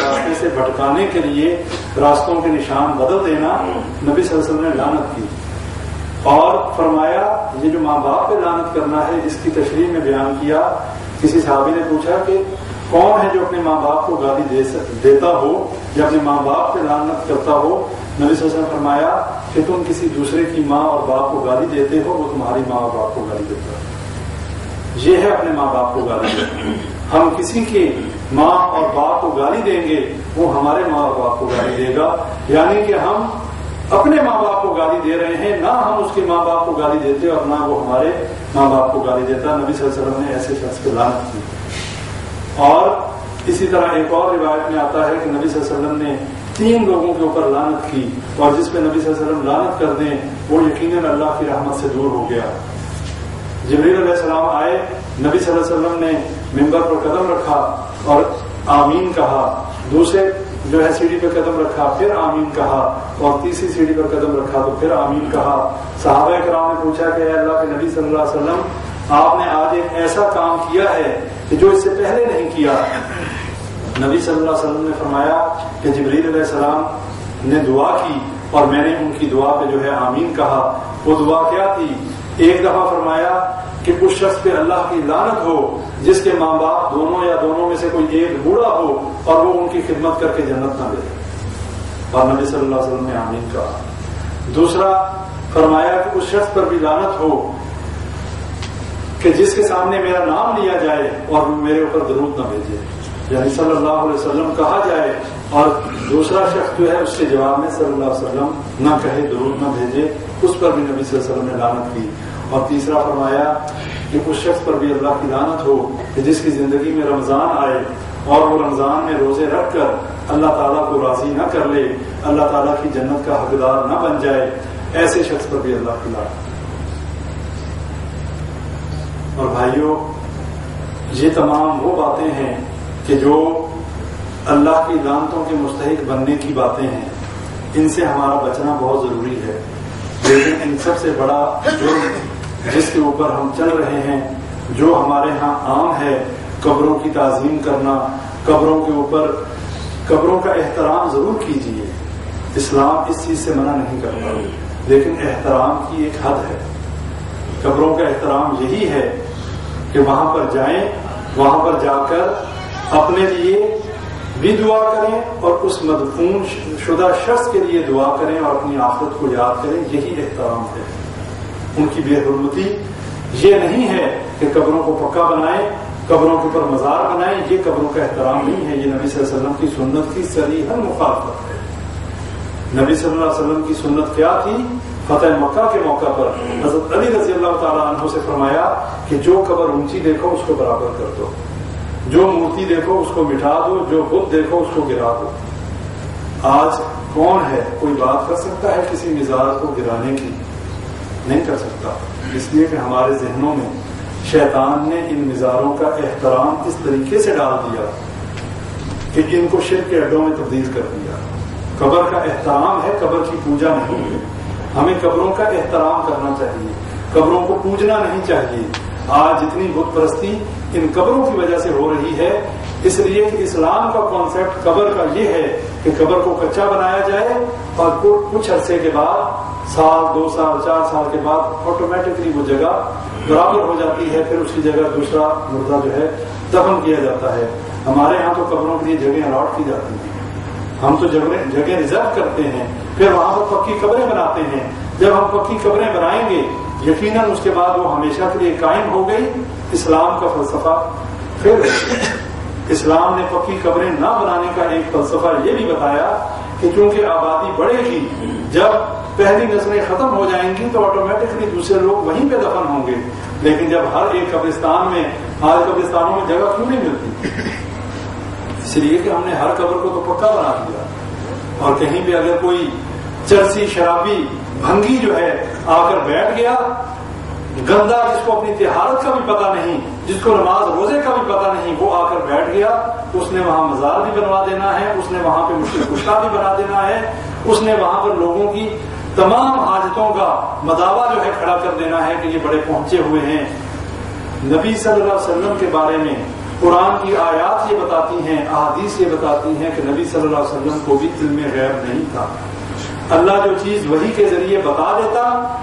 راستے سے بھٹکانے کے لیے راستوں کے نشان بدل دینا، نبی صلی اللہ علیہ وسلم نے لعنت کی. اور فرمایا یہ جو ماں باپ پہ لعنت کرنا ہے اس کی تشریح میں بیان کیا. کسی صحابی نے پوچھا کہ کون ہے جو اپنے ماں باپ کو گالی دیتا ہو یا اپنے ماں باپ پہ لعنت کرتا ہو؟ نبی صلی اللہ علیہ وسلم نے فرمایا کہ تم کسی دوسرے کی ماں اور باپ کو گالی دیتے ہو، وہ تمہاری ماں اور باپ کو گالی دیتا ہے. یہ ہے اپنے ماں باپ کو گالی دینا. ہم کسی کی ماں اور باپ کو گالی دیں گے، وہ ہمارے ماں اور باپ کو گالی دے گا. یعنی کہ ہم اپنے ماں باپ کو گالی دے رہے ہیں، نہ ہم اس کے ماں باپ کو گالی دیتے اور نہ وہ ہمارے ماں باپ کو گالی دیتا. نبی صلی اللہ علیہ وسلم نے ایسے شخص کو لعنت کی. اور اسی طرح ایک اور روایت میں آتا ہے کہ نبی صلی اللہ علیہ وسلم نے 3 لوگوں کے اوپر لعنت کی، اور جس پہ نبی صلی اللہ علیہ وسلم لعنت کر دیں وہ یقیناً اللہ کی رحمت سے دور ہو گیا. جبریل علیہ السلام آئے، نبی صلی اللہ علیہ وسلم نے ممبر پر قدم رکھا اور آمین کہا. دوسرے جو ہے سیڑھی پہ قدم رکھا، پھر آمین کہا، اور تیسری سیڑھی پر قدم رکھا تو پھر آمین کہا. صحابہ کرام نے پوچھا کہ اے اللہ کے نبی صلی اللہ علیہ وسلم، آپ نے آج ایک ایسا کام کیا ہے کہ جو اس سے پہلے نہیں کیا. نبی صلی اللہ علیہ وسلم نے فرمایا کہ جبریل علیہ السلام نے دعا کی اور میں نے ان کی دعا پہ جو ہے آمین کہا. وہ دعا کیا تھی؟ ایک دفعہ فرمایا کہ اس شخص پہ اللہ کی لعنت ہو جس کے ماں باپ دونوں یا دونوں میں سے کوئی ایک بوڑھا ہو اور وہ ان کی خدمت کر کے جنت نہ لے. اور نبی صلی اللہ علیہ وسلم نے آمین کہا. دوسرا فرمایا کہ اس شخص پر بھی لعنت ہو کہ جس کے سامنے میرا نام لیا جائے اور میرے اوپر درود نہ بھیجے، یعنی صلی اللہ علیہ وسلم کہا جائے اور دوسرا شخص جو ہے اس کے جواب میں صلی اللہ علیہ وسلم نہ کہے، درود نہ بھیجے، اس پر بھی نبی صلی اللہ علیہ وسلم نے لعنت کی. اور تیسرا فرمایا کہ اس شخص پر بھی اللہ کی لعنت ہو کہ جس کی زندگی میں رمضان آئے اور وہ رمضان میں روزے رکھ کر اللہ تعالیٰ کو راضی نہ کر لے، اللہ تعالیٰ کی جنت کا حقدار نہ بن جائے، ایسے شخص پر بھی اللہ کی لعنت. اور بھائیوں، یہ تمام وہ باتیں ہیں کہ جو اللہ کی لعنتوں کے مستحق بننے کی باتیں ہیں. ان سے ہمارا بچنا بہت ضروری ہے. لیکن ان سب سے بڑا جرم جس کے اوپر ہم چل رہے ہیں، جو ہمارے ہاں عام ہے، قبروں کی تعظیم کرنا. قبروں کے اوپر قبروں کا احترام ضرور کیجیے، اسلام اس چیز سے منع نہیں کرتا، لیکن احترام کی ایک حد ہے. قبروں کا احترام یہی ہے کہ وہاں پر جائیں، وہاں پر جا کر اپنے لیے بھی دعا کریں اور اس مدفون شدہ شخص کے لیے دعا کریں اور اپنی آخرت کو یاد کریں. یہی احترام ہے. ان کی بے حرمتی یہ نہیں ہے کہ قبروں کو پکا بنائیں، قبروں کے اوپر مزار بنائیں. یہ قبروں کا احترام نہیں ہے، یہ نبی صلی اللہ علیہ وسلم کی سنت کی صریحاً مخالفت ہے. نبی صلی اللہ علیہ وسلم کی سنت کیا تھی؟ فتح مکہ کے موقع پر حضرت علی رضی اللہ تعالیٰ عنہ سے فرمایا کہ جو قبر اونچی دیکھو اس کو برابر کر دو، جو مورتی دیکھو اس کو مٹا دو، جو بت دیکھو اس کو گرا دو. آج کون ہے کوئی بات کر سکتا ہے کسی مزار کو گرانے کی؟ نہیں کر سکتا. اس لیے کہ ہمارے ذہنوں میں شیطان نے ان مزاروں کا احترام اس طریقے سے ڈال دیا کہ ان کو شرک کے اڈوں میں تبدیل کر دیا. قبر کا احترام ہے، قبر کی پوجا نہیں ہے. ہمیں قبروں کا احترام کرنا چاہیے، قبروں کو پوجنا نہیں چاہیے. آج جتنی بت پرستی ان قبروں کی وجہ سے ہو رہی ہے، اس لیے کہ اسلام کا کانسیپٹ قبر کا یہ ہے کہ قبر کو کچا بنایا جائے اور کچھ عرصے کے بعد، سال 2 سال 4 سال کے بعد آٹومیٹکلی وہ جگہ برابر ہو جاتی ہے، پھر اس کی جگہ دوسرا مردہ جو ہے دفن کیا جاتا ہے. ہمارے ہاں تو قبروں کے لیے جگہیں الاٹ کی جاتی ہیں، ہم تو جگہ ریزرو کرتے ہیں، پھر وہاں پر پکی قبریں بناتے ہیں. جب ہم پکی قبریں بنائیں گے یقیناً اس کے بعد وہ ہمیشہ کے لیے قائم ہو گئی. اسلام کا فلسفہ پھر اسلام نے پکی قبریں نہ بنانے کا ایک فلسفہ یہ بھی بتایا کہ چونکہ آبادی بڑھے گی، جب پہلی نسلیں ختم ہو جائیں گی تو آٹومیٹکلی دوسرے لوگ وہیں پہ دفن ہوں گے. لیکن جب ہر ایک قبرستان میں، آج قبرستانوں میں جگہ کیوں نہیں ملتی؟ اس لیے کہ ہم نے ہر قبر کو تو پکا بنا دیا. اور کہیں پہ اگر کوئی چرسی شرابی بھنگی جو ہے آ کر بیٹھ گیا، گندا جس کو اپنی طہارت کا بھی پتہ نہیں، جس کو نماز روزے کا بھی پتہ نہیں، وہ آ کر بیٹھ گیا، اس نے وہاں مزار بھی بنوا دینا ہے، اس نے وہاں پہ مشکل کشتہ بھی بنا دینا ہے، اس نے وہاں پر لوگوں کی تمام حاجتوں کا مداوع جو ہے کھڑا کر دینا ہے کہ یہ بڑے پہنچے ہوئے ہیں. نبی صلی اللہ علیہ وسلم کے بارے میں قرآن کی آیات یہ بتاتی ہیں، احادیث یہ بتاتی ہیں کہ نبی صلی اللہ علیہ وسلم کو بھی علم غیب نہیں تھا۔ اللہ جو چیز وحی کے ذریعے بتا دیتا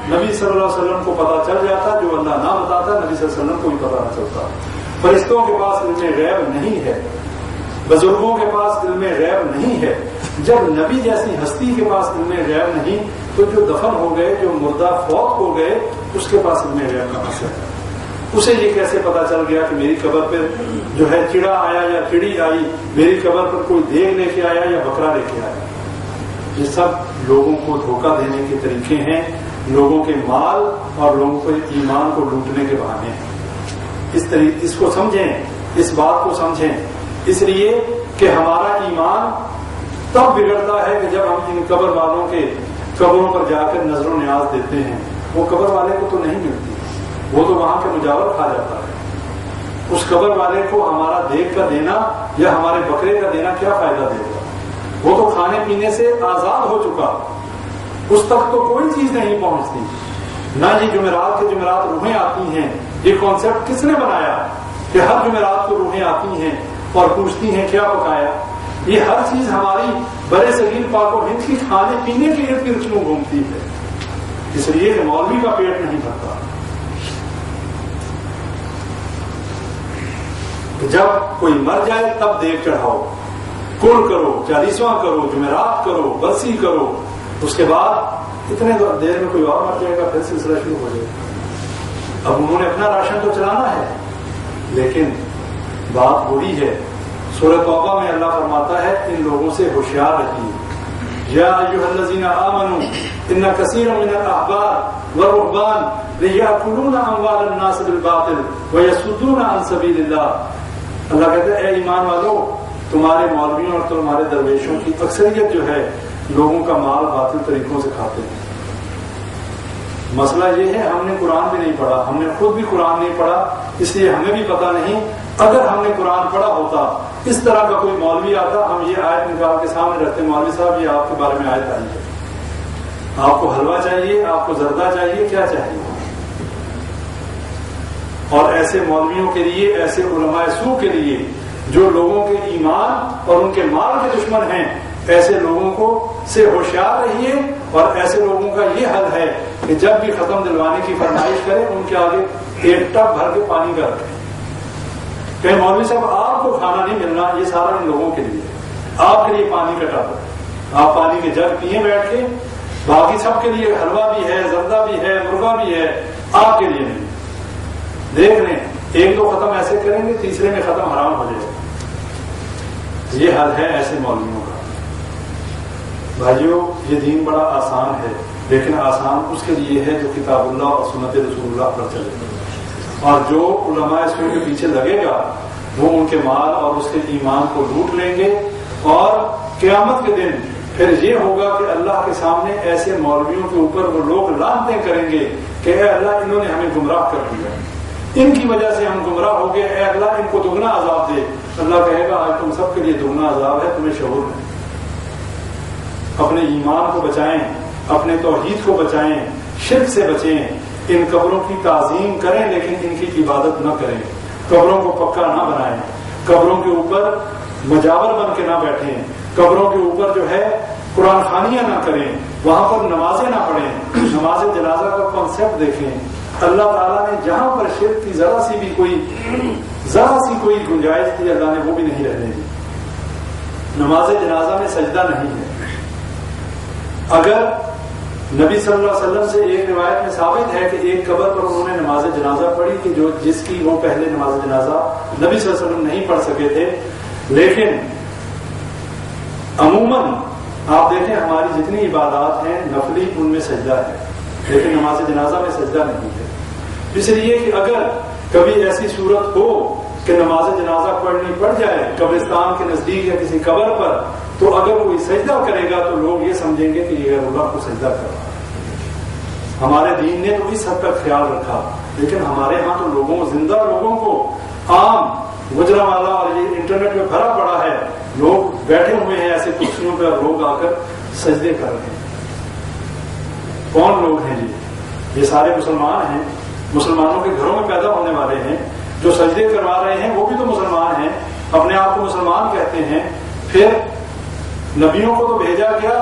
نبی صلی اللہ علیہ وسلم کو پتا چل جاتا، جو اللہ نہ بتاتا نبی صلی اللہ علیہ وسلم کو بھی پتا نہ چلتا۔ فرشتوں کے پاس علم غیب نہیں ہے، بزرگوں کے پاس علم غیب نہیں ہے۔ جب نبی جیسی ہستی کے پاس علم غیب نہیں تو جو دفن ہو گئے، جو مردہ فوت ہو گئے، اس کے پاس علم غیب کہاں سے ہے؟ اسے یہ کیسے پتا چل گیا کہ میری قبر پر جو ہے چڑا آیا یا چڑی آئی، میری قبر پر کوئی دیگ لے کے آیا یا بکرا لے کے آیا؟ یہ سب لوگوں کو دھوکہ دینے کے طریقے ہیں، لوگوں کے مال اور لوگوں کے ایمان کو لوٹنے کے بہانے ہیں۔ اس کو سمجھیں، اس بات کو سمجھیں، اس لیے کہ ہمارا ایمان تب بگڑتا ہے کہ جب ہم ان قبر والوں کے قبروں پر جا کر نظر و نیاز دیتے ہیں۔ وہ قبر والے کو تو نہیں ملتی، وہ تو وہاں کے مجاور کھا جاتا ہے۔ اس قبر والے کو ہمارا دیگ کا دینا یا ہمارے بکرے کا دینا کیا فائدہ دے گا؟ وہ تو کھانے پینے سے آزاد ہو چکا، اس تک تو کوئی چیز نہیں پہنچتی۔ نہ یہ جمعرات کے جمعرات روحیں آتی ہیں، یہ کانسیپٹ کس نے بنایا کہ ہر جمعرات کو روحیں آتی ہیں اور پوچھتی ہیں کیا پکایا؟ یہ ہر چیز ہماری برے صغیر پاک و ہند کی کھانے پینے کے ارد گرد کیوں گھومتی ہے؟ اس لیے کہ مولوی کا پیٹ نہیں بھرتا۔ جب کوئی مر جائے تب دیگ چڑھاؤ، کل کرو، 40واں کرو، جمعرات کرو، برسی کرو، اس کے بعد اتنے دیر میں کوئی اور مر جائے گا، پھر سلسلہ شروع ہو جائے گا۔ اب انہوں نے اپنا راشن تو چلانا ہے، لیکن بات وہی ہے۔ سورہ توبہ میں اللہ فرماتا ہے ان لوگوں سے ہوشیار رہیے۔ یا ایھا الذین آمنوا ان کثیرا من الاحبار والرهبان لیأکلون اموال الناس بالباطل ویصدون عن سبیل اللہ۔ اللہ کہتا ہے اے ایمان والو، تمہارے مولویوں اور تمہارے درویشوں کی اکثریت جو ہے لوگوں کا مال باطل طریقوں سے کھاتے ہیں۔ مسئلہ یہ ہے ہم نے قرآن بھی نہیں پڑھا، ہم نے خود بھی قرآن نہیں پڑھا، اس لیے ہمیں بھی پتہ نہیں۔ اگر ہم نے قرآن پڑھا ہوتا، اس طرح کا کوئی مولوی آتا، ہم یہ آیت نکال کے سامنے رکھتے، مولوی صاحب یہ آپ کے بارے میں آیت آئی ہے، آپ کو حلوہ چاہیے، آپ کو زردہ چاہیے، کیا چاہیے؟ اور ایسے مولویوں کے لیے، ایسے علماء سوء کے لیے جو لوگوں کے ایمان اور ان کے مال کے دشمن ہیں، ایسے لوگوں کو سے ہوشیار رہیے۔ اور ایسے لوگوں کا یہ حل ہے کہ جب بھی ختم دلوانے کی فرمائش کریں ان کے آگے ایک ٹب بھر کے پانی کا رکھیں، کہ مولوی صاحب آپ کو کھانا نہیں ملنا، یہ سارا ان لوگوں کے لیے، آپ کے لیے پانی کا ٹب ہے، آپ پانی کے جگ پیئیں بیٹھ کے، باقی سب کے لیے حلوہ بھی ہے، زردہ بھی ہے، مرغا بھی ہے، آپ کے لیے نہیں۔ دیکھ لیں ایک دو ختم ایسے کریں گے، تیسرے میں ختم حرام ہو جائے گا۔ یہ حل ہے ایسے مولویوں کا۔ بھائیو یہ دین بڑا آسان ہے، لیکن آسان اس کے لیے ہے جو کتاب اللہ اور سنت رسول اللہ پر چلے، اور جو علماء سوء کے پیچھے لگے گا وہ ان کے مال اور اس کے ایمان کو لوٹ لیں گے، اور قیامت کے دن پھر یہ ہوگا کہ اللہ کے سامنے ایسے مولویوں کے اوپر وہ لوگ لعنتیں کریں گے کہ اے اللہ انہوں نے ہمیں گمراہ کر دیا، ان کی وجہ سے ہم گمراہ ہو گئے، اے اللہ ان کو دگنا عذاب دے۔ اللہ کہے گا آج تم سب کے لیے دگنا عذاب ہے، تمہیں شعور نہیں۔ اپنے ایمان کو بچائیں، اپنے توحید کو بچائیں، شرک سے بچیں، ان قبروں کی تعظیم کریں لیکن ان کی عبادت نہ کریں، قبروں کو پکا نہ بنائیں، قبروں کے اوپر مجاور بن کے نہ بیٹھیں، قبروں کے اوپر جو ہے قرآن خوانیاں نہ کریں، وہاں پر نمازیں نہ پڑھیں۔ نماز جنازہ کا کانسیپٹ دیکھیں، اللہ تعالیٰ نے جہاں پر شرک کی ذرا سی کوئی گنجائش تھی، اللہ نے وہ بھی نہیں رہنے دی۔ نماز جنازہ میں سجدہ نہیں ہے۔ اگر نبی صلی اللہ علیہ وسلم سے ایک روایت میں ثابت ہے کہ ایک قبر پر انہوں نے نماز جنازہ پڑھی کہ جس کی وہ پہلے نماز جنازہ نبی صلی اللہ علیہ وسلم نہیں پڑھ سکے تھے، لیکن عموماً آپ دیکھیں ہماری جتنی عبادات ہیں نفلی، ان میں سجدہ ہے، لیکن نماز جنازہ میں سجدہ نہیں ہے۔ اس لیے کہ اگر کبھی ایسی صورت ہو کہ نماز جنازہ پڑھنی پڑ جائے قبرستان کے نزدیک یا کسی قبر پر، تو اگر کوئی سجدہ کرے گا تو لوگ یہ سمجھیں گے کہ یہ غیر اللہ کو سجدہ کر رہا ہے۔ ہمارے دین نے تو اس حد تک خیال رکھا، لیکن ہمارے ہاں تو لوگوں، زندہ لوگوں کو، عام گجرانوالہ اور یہ انٹرنیٹ میں بھرا پڑا ہے، لوگ بیٹھے ہوئے ہیں ایسے کرسیوں پہ اور لوگ آ کر سجدے کر رہے ہیں۔ کون لوگ ہیں جی؟ یہ سارے مسلمان ہیں، مسلمانوں کے گھروں میں پیدا ہونے والے ہیں، جو سجدے کروا رہے ہیں وہ بھی تو مسلمان ہیں، اپنے آپ کو مسلمان کہتے ہیں. پھر نبیوں کو تو بھیجا گیا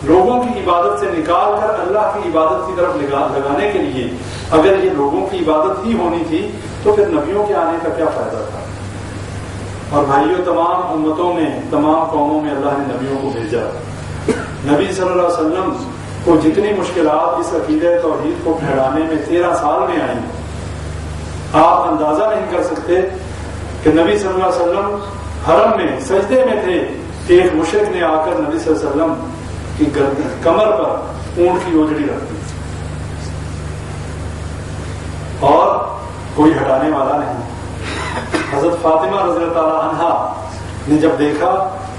لوگوں کی عبادت سے نکال کر اللہ کی عبادت کی طرف لگانے کے لیے. اگر یہ لوگوں کی عبادت ہی ہونی تھی تو پھر نبیوں کے آنے کا کیا فائدہ تھا؟ اور بھائیوں، تمام امتوں میں، تمام قوموں میں اللہ نے نبیوں کو بھیجا. نبی صلی اللہ علیہ وسلم کو جتنی مشکلات اس عقیدہ توحید کو پھیلانے میں 13 سال میں آئیں، آپ اندازہ نہیں کر سکتے کہ نبی صلی اللہ علیہ وسلم حرم میں سجدے میں تھے، ایک مشرک نے آ کر نبی صلی اللہ علیہ وسلم کی کمر پر اونٹ کی اوجڑی رکھ دی اور کوئی ہٹانے والا نہیں. حضرت فاطمہ رضی اللہ تعالی عنہا نے جب دیکھا،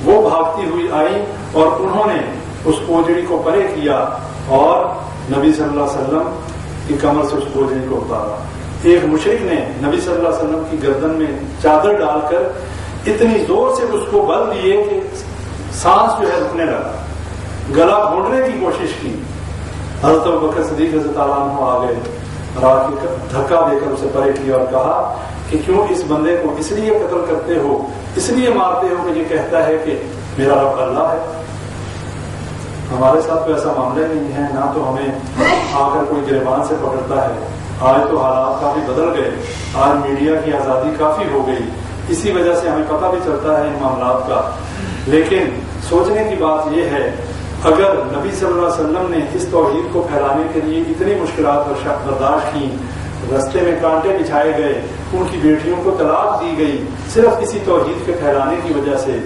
وہ بھاگتی ہوئی آئی اور انہوں نے اس اوجڑی کو پرے کیا اور نبی صلی اللہ علیہ وسلم کی کمر سے اس اوجڑی کو اتارا. ایک مشرک نے نبی صلی اللہ علیہ وسلم کی گردن میں چادر ڈال کر اتنی زور سے اس کو بل دیے کہ سانس جو ہے رکنے لگا، گلا گھونٹنے کی کوشش کی. حضرت ابوبکر صدیق رضی اللہ عنہ آ گئے، رات کے دھکا دے کر اسے پرے کیا اور کہا کہ کیوں اس بندے کو اس لیے قتل کرتے ہو، اس لیے مارتے ہو کہ یہ کہتا ہے کہ میرا رب اللہ ہے. ہمارے ساتھ تو ایسا معاملہ نہیں ہے، نہ تو ہمیں آ کر کوئی گریبان سے پکڑتا ہے. آج تو حالات کافی بدل گئے، آج میڈیا کی آزادی کافی ہو گئی، اسی وجہ سے ہمیں پتہ بھی چلتا ہے ان معاملات کا. لیکن سوچنے کی بات یہ ہے، اگر نبی صلی اللہ علیہ وسلم نے اس توحید کو پھیلانے کے لیے اتنی مشکلات برداشت کی، رستے میں کانٹے بچھائے گئے، ان کی بیٹیوں کو طلاق دی گئی صرف اسی توحید کے پھیلانے کی وجہ سے،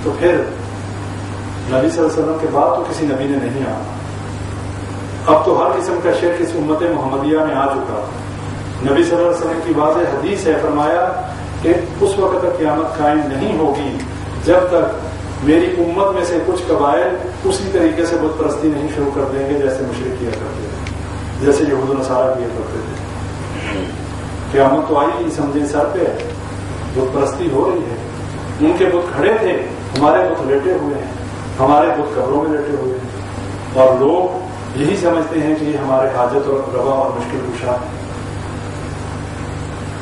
تو پھر نبی صلی اللہ علیہ وسلم کے بعد تو کسی نبی نے نہیں آنا. اب تو ہر قسم کا شرک اس امت محمدیہ میں آ چکا. نبی صلی اللہ علیہ وسلم کی واضح حدیث ہے، فرمایا کہ اس وقت تک قیامت قائم نہیں ہوگی جب تک میری امت میں سے کچھ قبائل اسی طریقے سے بت پرستی نہیں شروع کر دیں گے جیسے مشرک کیا کرتے تھے، جیسے یہود و نصارہ کیا کرتے تھے. قیامت تو آئی ہی، سمجھیں سر پہ بت پرستی ہو رہی ہے. ان کے بت کھڑے تھے، ہمارے بت لیٹے ہوئے ہیں، ہمارے بت قبروں میں لیٹے ہوئے ہیں، اور لوگ یہی سمجھتے ہیں کہ یہ ہمارے حاجت اور روا اور مشکل کشا ہے.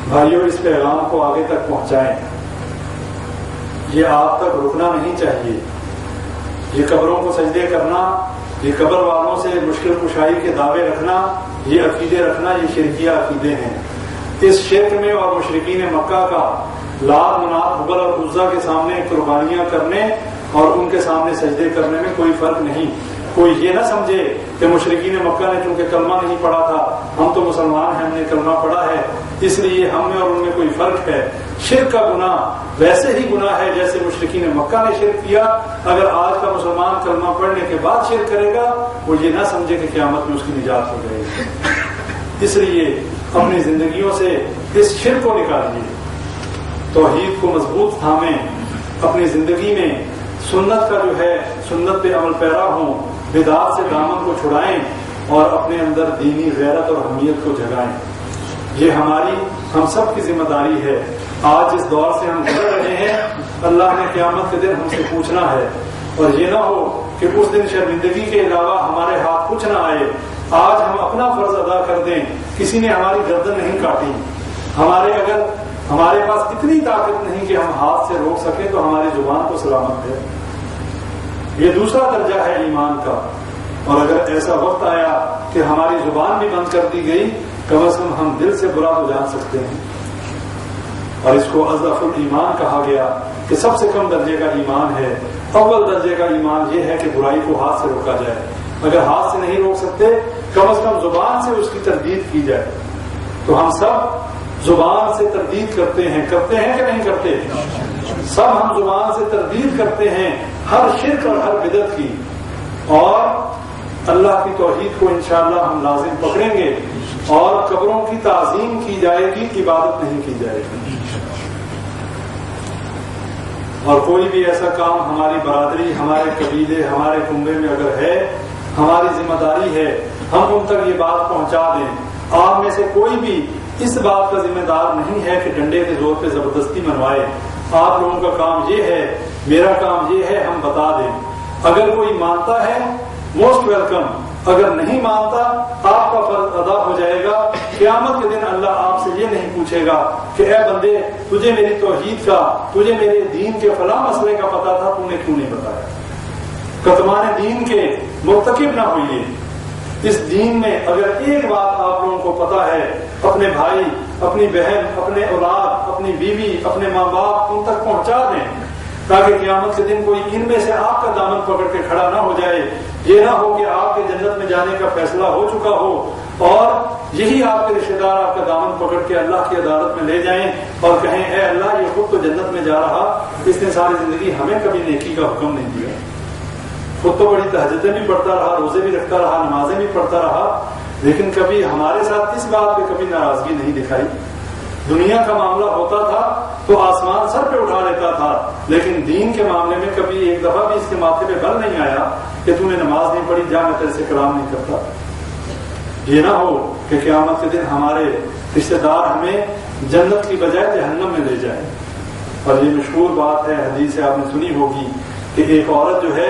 بھائیوں، اس پیغام کو آگے تک پہنچائیں، یہ آپ تک رکنا نہیں چاہیے. یہ قبروں کو سجدے کرنا، یہ قبر والوں سے مشکل کشائی کے دعوے رکھنا، یہ عقیدے رکھنا، یہ شرکیہ عقیدے ہیں. اس شرک میں اور مشرکین مکہ کا لات منات حبل اور عزا کے سامنے قربانیاں کرنے اور ان کے سامنے سجدے کرنے میں کوئی فرق نہیں. کوئی یہ نہ سمجھے کہ مشرکین مکہ نے چونکہ کلمہ نہیں پڑھا تھا، ہم تو مسلمان ہیں، ہم نے کلمہ پڑھا ہے، اس لیے ہم میں اور ان میں کوئی فرق ہے. شرک کا گناہ ویسے ہی گناہ ہے جیسے مشرکین مکہ نے شرک کیا. اگر آج کا مسلمان کلمہ پڑھنے کے بعد شرک کرے گا، وہ یہ نہ سمجھے کہ قیامت میں اس کی نجات ہو جائے گی. اس لیے اپنی زندگیوں سے اس شرک کو نکالیے، توحید کو مضبوط تھامیں، اپنی زندگی میں سنت کا جو ہے سنت پہ عمل پیرا ہوں، بدعات سے دامن کو چھڑائیں اور اپنے اندر دینی غیرت اور اہمیت کو جگائیں. یہ ہماری ہم سب کی ذمہ داری ہے. آج اس دور سے ہم گزر رہے ہیں، اللہ نے قیامت کے دن ہم سے پوچھنا ہے، اور یہ نہ ہو کہ اس دن شرمندگی کے علاوہ ہمارے ہاتھ کچھ نہ آئے. آج ہم اپنا فرض ادا کر دیں. کسی نے ہماری گردن نہیں کاٹی، اگر ہمارے پاس اتنی طاقت نہیں کہ ہم ہاتھ سے روک سکیں تو ہماری زبان تو سلامت ہے. یہ دوسرا درجہ ہے ایمان کا. اور اگر ایسا وقت آیا کہ ہماری زبان بھی بند کر دی گئی، کم از کم ہم دل سے برا تو جان سکتے ہیں. اور اس کو اضعف الایمان کہا گیا کہ سب سے کم درجے کا ایمان ہے. اول درجے کا ایمان یہ ہے کہ برائی کو ہاتھ سے روکا جائے. اگر ہاتھ سے نہیں روک سکتے، کم از کم زبان سے اس کی تردید کی جائے. تو ہم سب زبان سے تردید کرتے ہیں کہ نہیں کرتے؟ سب ہم زبان سے تردید کرتے ہیں ہر شرک اور ہر بدعت کی. اور اللہ کی توحید کو انشاءاللہ ہم لازم پکڑیں گے، اور قبروں کی تعظیم کی جائے گی، عبادت نہیں کی جائے گی. اور کوئی بھی ایسا کام ہماری برادری، ہمارے قبیلے، ہمارے کنبے میں اگر ہے، ہماری ذمہ داری ہے ہم ان تک یہ بات پہنچا دیں. آپ میں سے کوئی بھی اس بات کا ذمہ دار نہیں ہے کہ ڈنڈے کے زور پہ زبردستی منوائے. آپ لوگوں کا کام یہ ہے، میرا کام یہ ہے، ہم بتا دیں. اگر کوئی مانتا ہے موسٹ ویلکم، اگر نہیں مانتا آپ کا فرض ادا ہو جائے گا. قیامت کے دن اللہ آپ سے یہ نہیں پوچھے گا کہ اے بندے تجھے میری توحید کا، تجھے میرے دین کے فلاں مسئلے کا پتا تھا، تو نے کیوں نہیں بتایا. کتمان دین کے مرتکب نہ ہوئیے. اس دین میں اگر ایک بات آپ لوگوں کو پتا ہے، اپنے بھائی، اپنی بہن، اپنے اولاد، اپنی بیوی، اپنے ماں باپ ان تک پہنچا دیں، تاکہ قیامت کے دن کوئی ان میں سے آپ کا دامن پکڑ کے کھڑا نہ ہو جائے. یہ نہ ہو کہ آپ کے جنت میں جانے کا فیصلہ ہو چکا ہو اور یہی آپ کے رشتے دار آپ کا دامن پکڑ کے اللہ کی عدالت میں لے جائیں اور کہیں اے اللہ یہ خود تو جنت میں جا رہا، اس نے ساری زندگی ہمیں کبھی نیکی کا حکم نہیں دیا، خود تو بڑی تہجدیں بھی پڑھتا رہا، روزے بھی رکھتا رہا، نمازیں بھی پڑھتا رہا، لیکن کبھی ہمارے ساتھ اس بات پہ کبھی ناراضگی نہیں دکھائی. دنیا کا معاملہ ہوتا تھا تو آسمان سر پہ اٹھا لیتا تھا، لیکن دین کے معاملے میں کبھی ایک دفعہ بھی اس کے ماتھے پہ بل نہیں آیا کہ تو نے نماز نہیں پڑھی، جا میں تیرے سے کلام نہیں کرتا. یہ نہ ہو کہ قیامت کے دن ہمارے رشتے دار ہمیں جنت کی بجائے جہنم میں لے جائیں. اور یہ مشہور بات ہے، حدیث آپ نے سنی ہوگی کہ ایک عورت جو ہے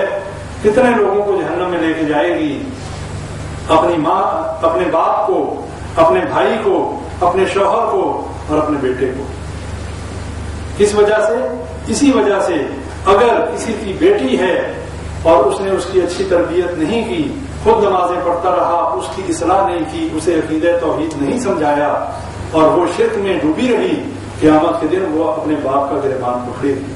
کتنے لوگوں کو جہنم میں لے کے جائے گی، اپنی ماں، اپنے باپ کو، اپنے بھائی کو، اپنے شوہر کو اور اپنے بیٹے کو. کس وجہ سے؟ اسی وجہ سے اگر کسی کی بیٹی ہے اور اس نے اس کی اچھی تربیت نہیں کی، خود نمازیں پڑھتا رہا، اس کی اصلاح نہیں کی، اسے عقیدہ توحید نہیں سمجھایا اور وہ شرک میں ڈوبی رہی، قیامت کے دن وہ اپنے باپ کا گریبان پکڑے گی.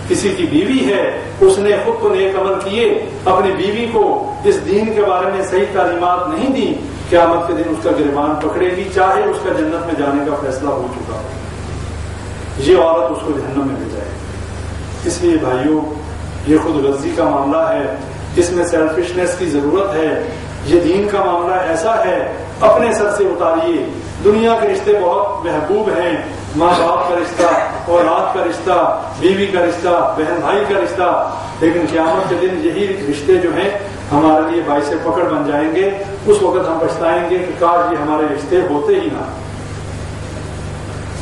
کسی کی بیوی ہے، اس نے خود تو نیک عمل کیے، اپنی بیوی کو اس دین کے بارے میں صحیح تعلیمات نہیں دی، قیامت کے دن اس کا گریبان پکڑے گی، چاہے اس کا جنت میں جانے کا فیصلہ ہو چکا ہو. یہ عورت اس کو جہنم میں لے جائے. اس لیے بھائیوں، یہ خود غرضی کا معاملہ ہے، اس میں سیلفشنس کی ضرورت ہے. یہ دین کا معاملہ ایسا ہے، اپنے سر سے اتاریے. دنیا کے رشتے بہت محبوب ہیں، ماں باپ کا رشتہ، اولاد کا رشتہ، بیوی کا رشتہ، بہن بھائی کا رشتہ، لیکن قیامت کے دن یہی رشتے جو ہیں ہمارے لیے باعث پکڑ بن جائیں گے. اس وقت ہم پچھتائیں گے کہ کاش یہ ہمارے رشتے ہوتے ہی نہ.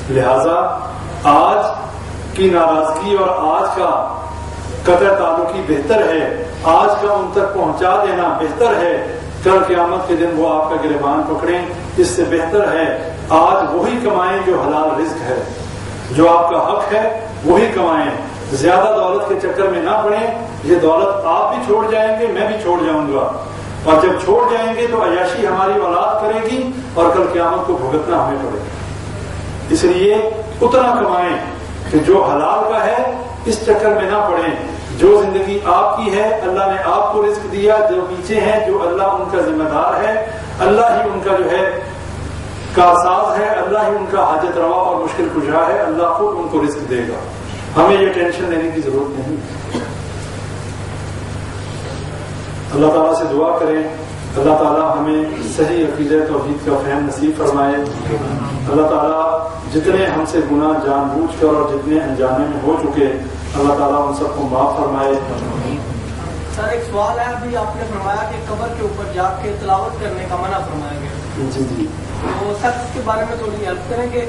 لہذا آج کی ناراضگی اور آج کا قطع تعلقی بہتر ہے، آج کا ان تک پہنچا دینا بہتر ہے. کل قیامت کے دن وہ آپ کا گریبان پکڑیں، اس سے بہتر ہے آج وہی کمائیں جو حلال رزق ہے، جو آپ کا حق ہے وہی کمائیں. زیادہ دولت کے چکر میں نہ پڑیں. یہ دولت آپ بھی چھوڑ جائیں گے، میں بھی چھوڑ جاؤں گا، اور جب چھوڑ جائیں گے تو عیاشی ہماری اولاد کرے گی اور کل قیامت کو بھگتنا ہمیں پڑے گا. اس لیے اتنا کمائیں کہ جو حلال کا ہے، اس چکر میں نہ پڑیں. جو زندگی آپ کی ہے، اللہ نے آپ کو رزق دیا، جو پیچھے ہیں جو اللہ ان کا ذمہ دار ہے، اللہ ہی ان کا جو ہے کارساز ہے، اللہ ہی ان کا حاجت روا اور مشکل کشا ہے، اللہ خود ان کو رزق دے گا. ہمیں یہ ٹینشن لینے کی ضرورت نہیں. اللہ تعالیٰ سے دعا کریں، اللہ تعالیٰ ہمیں صحیح عقیدہ توحید کا فہم نصیب فرمائے. اللہ تعالیٰ جتنے ہم سے گناہ جان بوجھ کر اور جتنے انجانے میں ہو چکے، اللہ تعالیٰ ان سب کو معاف فرمائے. سر ایک سوال ہے، ابھی آپ نے فرمایا کہ قبر کے اوپر جا کے تلاوت کرنے کا منع فرمایا گیا. جی تو سر اس کے بارے میں تھوڑی ہیلپ کریں کہ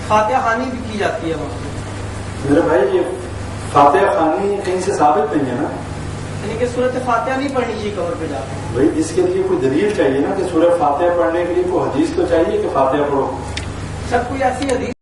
فاتحہ خوانی بھی کی جاتی ہے وہاں پہ. میرے بھائی یہ فاتحہ خوانی کہیں سے ثابت نہیں ہے نا، یعنی کہ سورۃ فاتحہ نہیں پڑھنی چاہیے قبر پہ جا کے. بھائی اس کے لیے کوئی دلیل چاہیے نا کہ سورہ فاتحہ پڑھنے کے لیے کوئی حدیث تو چاہیے کہ فاتحہ پڑھو. سر کوئی ایسی حدیث